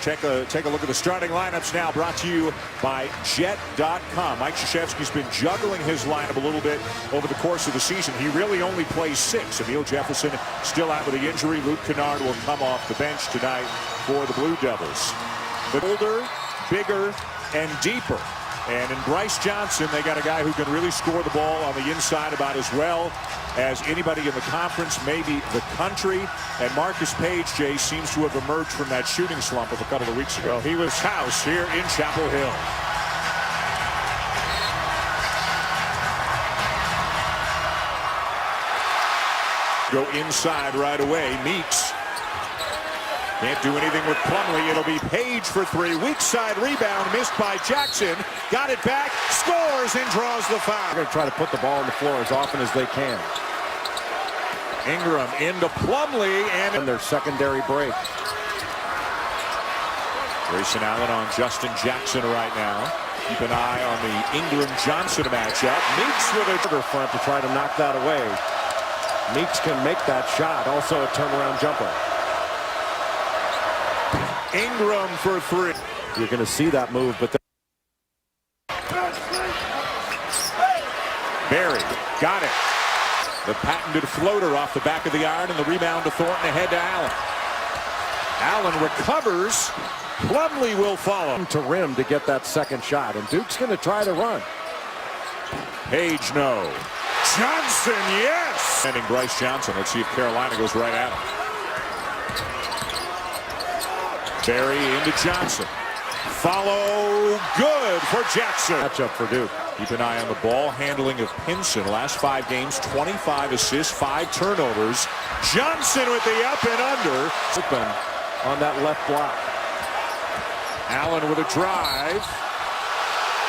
take a look at the starting lineups now, brought to you by Jet.com. Mike Krzyzewski's been juggling his lineup a little bit over the course of the season. He really only plays 6. Emil Jefferson still out with the injury. Luke Kennard will come off the bench tonight for the Blue Devils. The older, bigger, and deeper. And in Bryce Johnson, they got a guy who can really score the ball on the inside about as well as anybody in the conference, maybe the country. And Marcus Page, Jay, seems to have emerged from that shooting slump of a couple of weeks ago. He was house here in Chapel Hill. Go inside right away. Meeks can't do anything with Plumlee. It'll be Page for 3. Weak side rebound missed by Jackson. Got it back, scores, and draws the foul. They're going to try to put the ball on the floor as often as they can. Ingram into Plumlee and their secondary break. Grayson Allen on Justin Jackson right now. Keep an eye on the Ingram-Johnson matchup. Meeks with a front to try to knock that away. Meeks can make that shot. Also a turnaround jumper. Ingram for 3. You're going to see that move, but Barry got it. The patented floater off the back of the iron, and the rebound to Thornton, ahead to Allen. Allen recovers. Plumlee will follow. To rim to get that second shot, and Duke's going to try to run. Page, no. Johnson, yes! Sending Bryce Johnson. Let's see if Carolina goes right at him. Barry into Johnson. Follow good for Jackson. Matchup for Duke. Keep an eye on the ball handling of Pinson. Last 5 games, 25 assists, 5 turnovers. Johnson with the up and under. Open on that left block. Allen with a drive.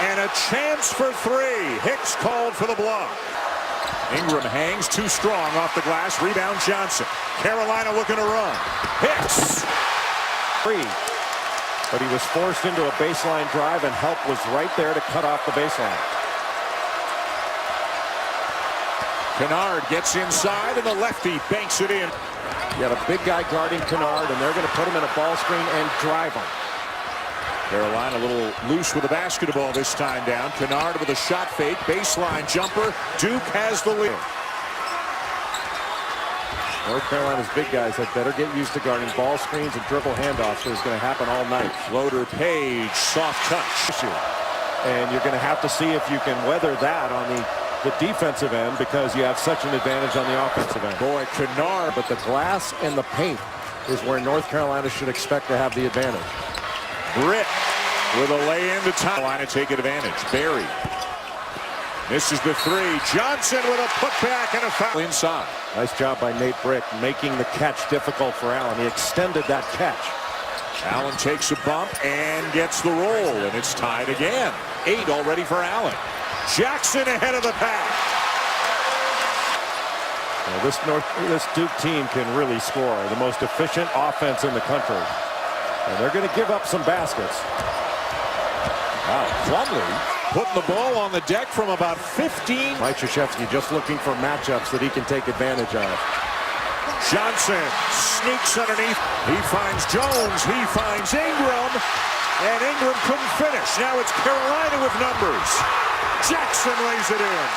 And a chance for 3. Hicks called for the block. Ingram hangs too strong off the glass. Rebound Johnson. Carolina looking to run. Hicks. But he was forced into a baseline drive, and help was right there to cut off the baseline. Kennard gets inside, and the lefty banks it in. You got a big guy guarding Kennard, and they're going to put him in a ball screen and drive him. Carolina a little loose with the basketball this time down. Kennard with a shot fake, baseline jumper. Duke has the lead. North Carolina's big guys had better get used to guarding ball screens and dribble handoffs. It's going to happen all night. Floater Page, soft touch. And you're going to have to see if you can weather that on the defensive end, because you have such an advantage on the offensive end. Boy, Kennard. But the glass and the paint is where North Carolina should expect to have the advantage. Britt with a lay into time. Carolina taking advantage. Barry misses the 3. Johnson with a putback and a foul inside. Nice job by Nate Britt making the catch difficult for Allen. He extended that catch. Allen takes a bump and gets the roll, and it's tied again. 8 already for Allen. Jackson ahead of the pack. Well, this Duke team can really score. The most efficient offense in the country. And they're going to give up some baskets. Wow, Plumlee putting the ball on the deck from about 15. Mike Krzyzewski just looking for matchups that he can take advantage of. Johnson sneaks underneath. He finds Jones. He finds Ingram. And Ingram couldn't finish. Now it's Carolina with numbers. Jackson lays it in.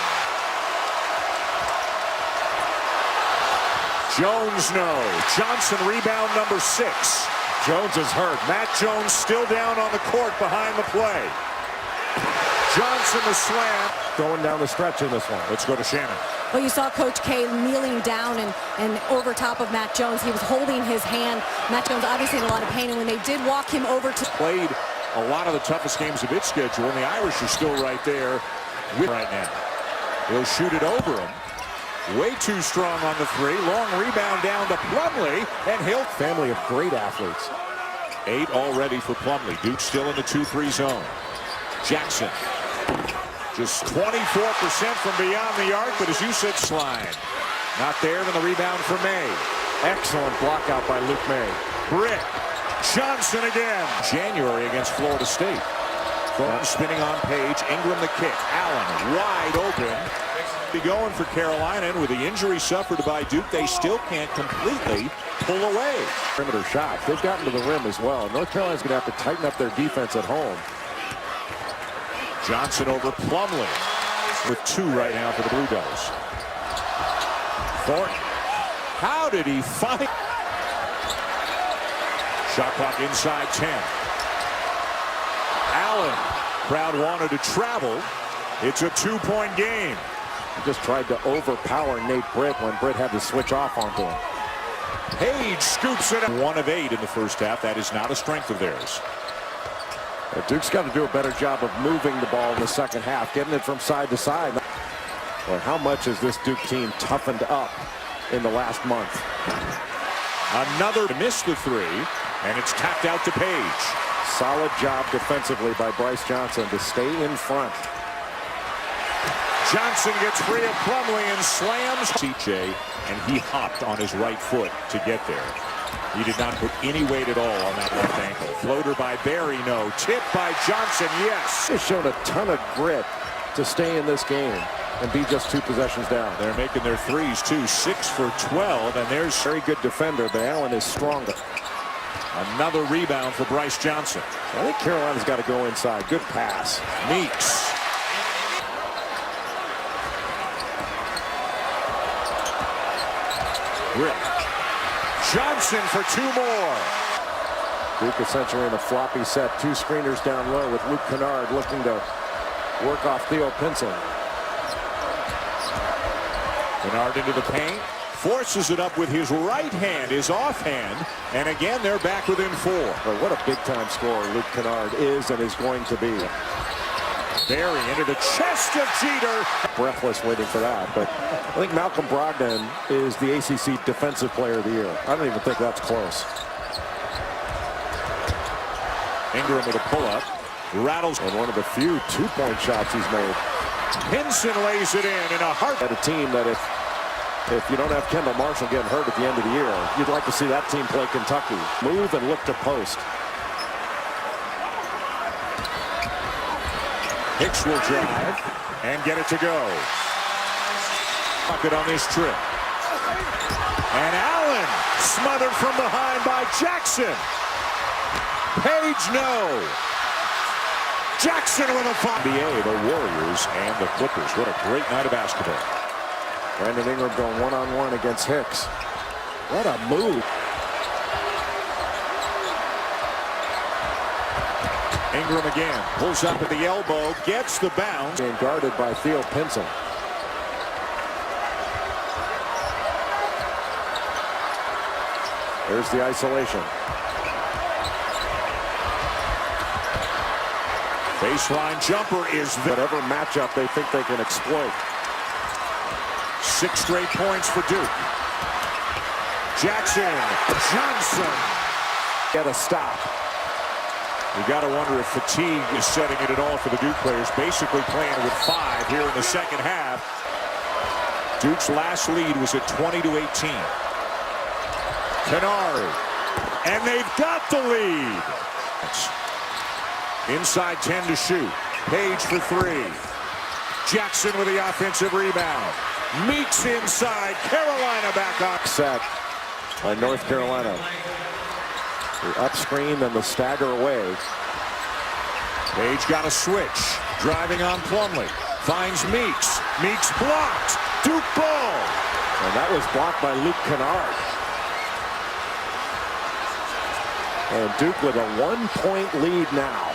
Jones, no. Johnson rebound number 6. Jones is hurt. Matt Jones still down on the court behind the play. Johnson the slam. Going down the stretch in this one. Let's go to Shannon. Well, you saw Coach K kneeling down and over top of Matt Jones. He was holding his hand. Matt Jones obviously in a lot of pain, and when they did walk him over to... Played a lot of the toughest games of its schedule, and the Irish are still right there with right now. He'll shoot it over him. Way too strong on the 3. Long rebound down to Plumlee, and he'll... Family of great athletes. 8 already for Plumlee. Duke still in the 2-3 zone. Jackson. Just 24% from beyond the arc, but as you said, slide. Not there, then the rebound for May. Excellent block out by Luke May. Britt. Johnson again. January against Florida State. Thornton spinning on Page. Ingram the kick. Allen wide open. Be going for Carolina, and with the injury suffered by Duke, they still can't completely pull away. Perimeter shot. They've gotten to the rim as well. North Carolina's going to have to tighten up their defense at home. Johnson over Plumlee with 2 right now for the Blue Devils. Thornton. How did he find? Shot clock inside 10. Allen. Crowd wanted to travel. It's a 2-point game. He just tried to overpower Nate Britt when Britt had to switch off onto him. Page scoops it up. 1 of 8 in the first half. That is not a strength of theirs. Duke's got to do a better job of moving the ball in the second half, getting it from side to side. Well, how much has this Duke team toughened up in the last month? Another missed the 3, and it's tapped out to Page. Solid job defensively by Bryce Johnson to stay in front. Johnson gets free of Plumlee and slams CJ, and he hopped on his right foot to get there. He did not put any weight at all on that left ankle. Floater by Barry, no. Tip by Johnson, yes. He's shown a ton of grit to stay in this game and be just 2 possessions down. They're making their threes, too. 6 for 12, and there's Very good defender, but Allen is stronger. another rebound for Bryce Johnson. I think Carolina's got to go inside. Good pass. Meeks. Rip. Johnson for 2 more. Duke essentially in a floppy set. 2 screeners down low with Luke Kennard looking to work off Theo Pinson. Kennard into the paint. Forces it up with his right hand, his offhand. And again, they're back within 4. But what a big-time scorer Luke Kennard is and is going to be. Barry into the chest of Jeter. Breathless waiting for that. But I think Malcolm Brogdon is the ACC Defensive Player of the Year. I don't even think that's close. Ingram with a pull-up. Rattles. And one of the few 2-point shots he's made. Pinson lays it in a heart. At a team that if you don't have Kendall Marshall getting hurt at the end of the year, you'd like to see that team play Kentucky. Move and look to post. Hicks will drive and get it to go. Bucket on this trip. And Allen smothered from behind by Jackson. Page no. Jackson with a foul. NBA, the Warriors and the Clippers. What a great night of basketball. Brandon Ingram going one-on-one against Hicks. What a move. Ingram again pulls up at the elbow, gets the bounce. Being guarded by Theo Pinson. There's the isolation. Baseline jumper is whatever matchup they think they can exploit. 6 straight points for Duke. Jackson, Johnson. Get a stop. You got to wonder if fatigue is setting it at all for the Duke players. Basically playing with 5 here in the second half. Duke's last lead was at 20-18. Kennard, and they've got the lead. Inside 10 to shoot. Page for 3. Jackson with the offensive rebound. Meeks inside. Carolina back up. Set by North Carolina. The up screen and the stagger away. Page got a switch. Driving on Plumlee. Finds Meeks. Meeks blocked. Duke ball. And that was blocked by Luke Kennard. And Duke with a 1-point lead now.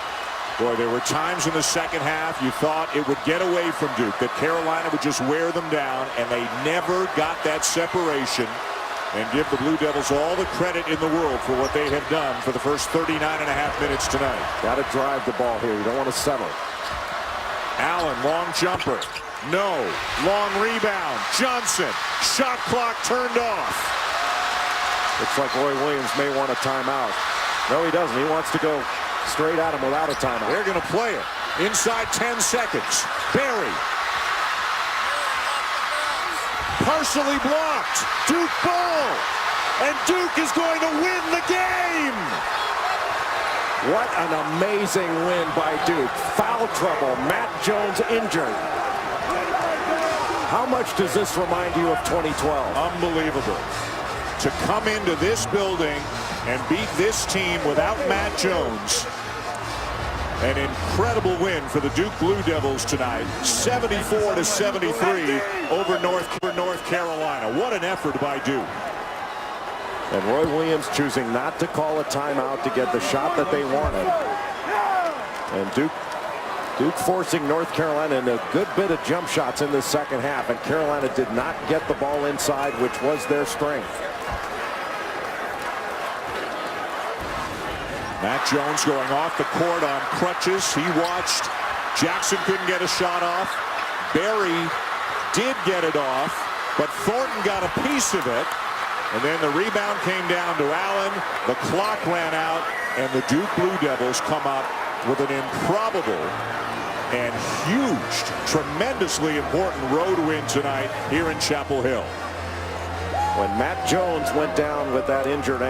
Boy, there were times in the second half you thought it would get away from Duke, that Carolina would just wear them down, and they never got that separation. And give the Blue Devils all the credit in the world for what they have done for the first 39.5 minutes tonight. Got to drive the ball here. You don't want to settle. Allen, long jumper. No. Long rebound. Johnson. Shot clock turned off. Looks like Roy Williams may want a timeout. No, he doesn't. He wants to go straight at him without a timeout. They're going to play it. Inside 10 seconds. Barry. Partially blocked. Duke ball. And Duke is going to win the game. What an amazing win by Duke. Foul trouble. Matt Jones injured. How much does this remind you of 2012? Unbelievable. To come into this building and beat this team without Matt Jones. An incredible win for the Duke Blue Devils tonight. 74-73 over North Carolina. What an effort by Duke. And Roy Williams choosing not to call a timeout to get the shot that they wanted. And Duke forcing North Carolina into a good bit of jump shots in the second half. And Carolina did not get the ball inside, which was their strength. Matt Jones going off the court on crutches. He watched. Jackson couldn't get a shot off. Barry did get it off, but Thornton got a piece of it. And then the rebound came down to Allen. The clock ran out, and the Duke Blue Devils come up with an improbable and huge, tremendously important road win tonight here in Chapel Hill. When Matt Jones went down with that injured ankle.